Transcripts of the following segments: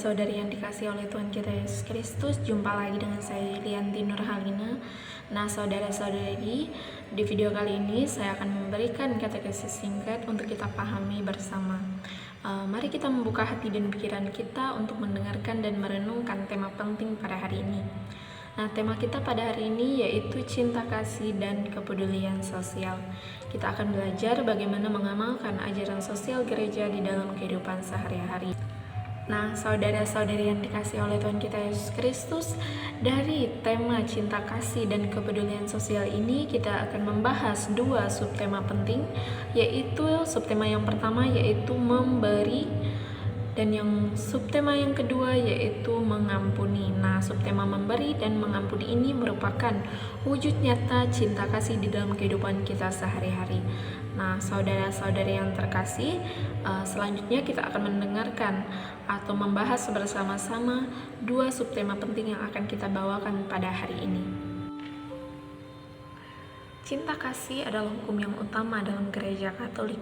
saudara-saudari yang dikasihi oleh Tuhan kita Yesus Kristus, jumpa lagi dengan saya Lianti Nurhalina. Nah, saudara-saudari, di video kali ini saya akan memberikan katekesi singkat untuk kita pahami bersama. Mari kita membuka hati dan pikiran kita untuk mendengarkan dan merenungkan tema penting pada hari ini. Nah, tema kita pada hari ini yaitu cinta kasih dan kepedulian sosial. Kita akan belajar bagaimana mengamalkan ajaran sosial gereja di dalam kehidupan sehari-hari. Nah, saudara-saudari yang dikasihi oleh Tuhan kita Yesus Kristus, dari tema cinta kasih dan kepedulian sosial ini kita akan membahas dua subtema penting, yaitu subtema yang pertama yaitu memberi, dan yang subtema yang kedua yaitu mengampuni. Nah, subtema memberi dan mengampuni ini merupakan wujud nyata cinta kasih di dalam kehidupan kita sehari-hari. Nah, saudara-saudari yang terkasih, selanjutnya kita akan mendengarkan atau membahas bersama-sama dua subtema penting yang akan kita bawakan pada hari ini. Cinta kasih adalah hukum yang utama dalam gereja Katolik,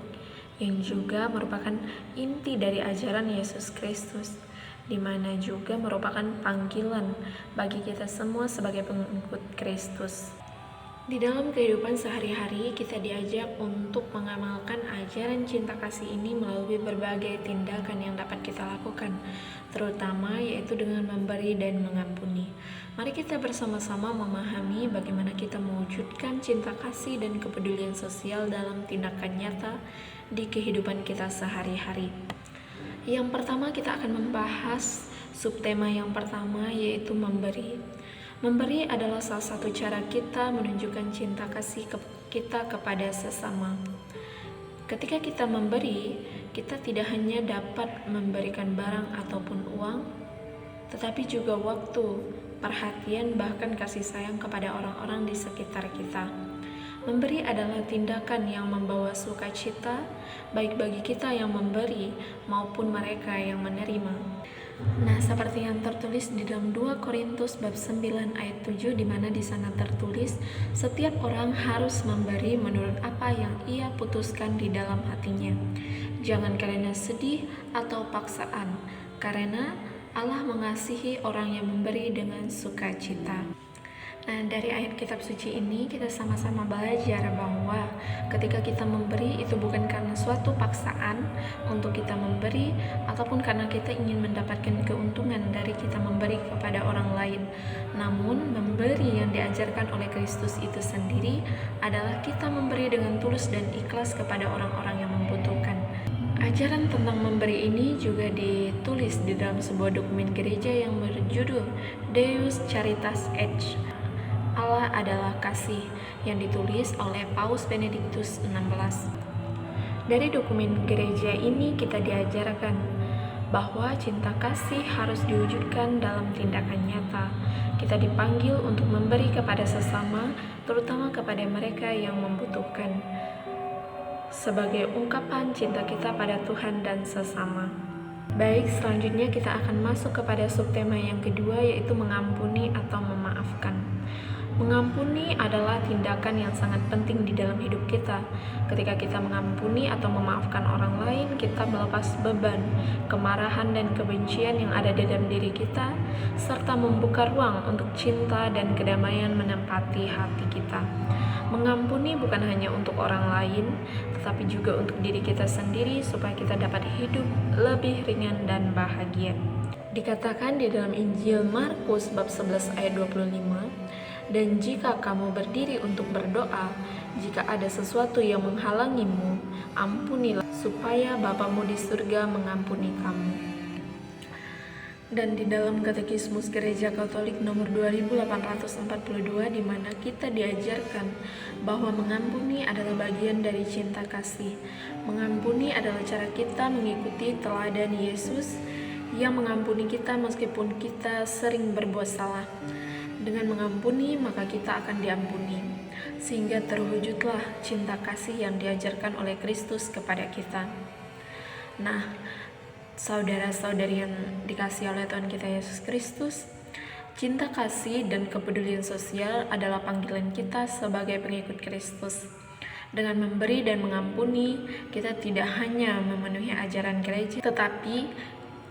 yang juga merupakan inti dari ajaran Yesus Kristus, di mana juga merupakan panggilan bagi kita semua sebagai pengikut Kristus. Di dalam kehidupan sehari-hari, kita diajak untuk mengamalkan ajaran cinta kasih ini melalui berbagai tindakan yang dapat kita lakukan, terutama yaitu dengan memberi dan mengampuni. Mari kita bersama-sama memahami bagaimana kita mewujudkan cinta kasih dan kepedulian sosial dalam tindakan nyata di kehidupan kita sehari-hari. Yang pertama, kita akan membahas subtema yang pertama, yaitu memberi. Memberi adalah salah satu cara kita menunjukkan cinta kasih kita kepada sesama. Ketika kita memberi, kita tidak hanya dapat memberikan barang ataupun uang, tetapi juga waktu, perhatian, bahkan kasih sayang kepada orang-orang di sekitar kita. Memberi adalah tindakan yang membawa sukacita, baik bagi kita yang memberi maupun mereka yang menerima. Nah, seperti yang tertulis di dalam 2 Korintus bab 9 ayat 7, di mana di sana tertulis, setiap orang harus memberi menurut apa yang ia putuskan di dalam hatinya. Jangan karena sedih atau paksaan, karena Allah mengasihi orang yang memberi dengan sukacita. Nah, dari ayat kitab suci ini kita sama-sama belajar bahwa ketika kita memberi itu bukan karena suatu paksaan untuk kita memberi, ataupun karena kita ingin mendapatkan keuntungan dari kita memberi kepada orang lain. Namun, memberi yang diajarkan oleh Kristus itu sendiri adalah kita memberi dengan tulus dan ikhlas kepada orang-orang yang membutuhkan. Ajaran tentang memberi ini juga ditulis di dalam sebuah dokumen gereja yang berjudul Deus Caritas Et, Allah adalah kasih, yang ditulis oleh Paus Benediktus XVI. Dari dokumen gereja ini kita diajarkan bahwa cinta kasih harus diwujudkan dalam tindakan nyata. Kita dipanggil untuk memberi kepada sesama, terutama kepada mereka yang membutuhkan, sebagai ungkapan cinta kita pada Tuhan dan sesama. Baik, selanjutnya kita akan masuk kepada subtema yang kedua, yaitu mengampuni atau memaafkan. Mengampuni adalah tindakan yang sangat penting di dalam hidup kita. Ketika kita mengampuni atau memaafkan orang lain, kita melepas beban, kemarahan dan kebencian yang ada di dalam diri kita, serta membuka ruang untuk cinta dan kedamaian menempati hati kita. Mengampuni bukan hanya untuk orang lain, tetapi juga untuk diri kita sendiri supaya kita dapat hidup lebih ringan dan bahagia. Dikatakan di dalam Injil Markus bab 11 ayat 25, dan jika kamu berdiri untuk berdoa, jika ada sesuatu yang menghalangimu, ampunilah supaya Bapamu di surga mengampuni kamu. Dan di dalam Katekismus Gereja Katolik nomor 2842, di mana kita diajarkan bahwa mengampuni adalah bagian dari cinta kasih. Mengampuni adalah cara kita mengikuti teladan Yesus yang mengampuni kita meskipun kita sering berbuat salah. Dengan mengampuni, maka kita akan diampuni, sehingga terwujudlah cinta kasih yang diajarkan oleh Kristus kepada kita. Nah, saudara-saudari yang dikasihi oleh Tuhan kita Yesus Kristus, cinta kasih dan kepedulian sosial adalah panggilan kita sebagai pengikut Kristus. Dengan memberi dan mengampuni, kita tidak hanya memenuhi ajaran gereja, tetapi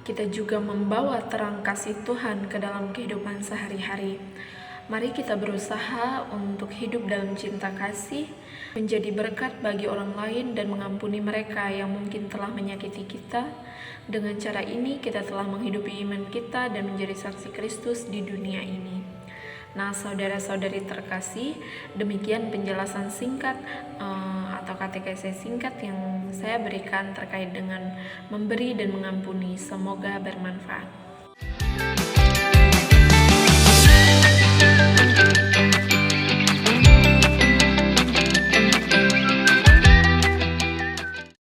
kita juga membawa terang kasih Tuhan ke dalam kehidupan sehari-hari. Mari kita berusaha untuk hidup dalam cinta kasih, menjadi berkat bagi orang lain dan mengampuni mereka yang mungkin telah menyakiti kita. Dengan cara ini kita telah menghidupi iman kita dan menjadi saksi Kristus di dunia ini. Nah, saudara-saudari terkasih, demikian penjelasan singkat atau katekese singkat yang saya berikan terkait dengan memberi dan mengampuni. Semoga bermanfaat.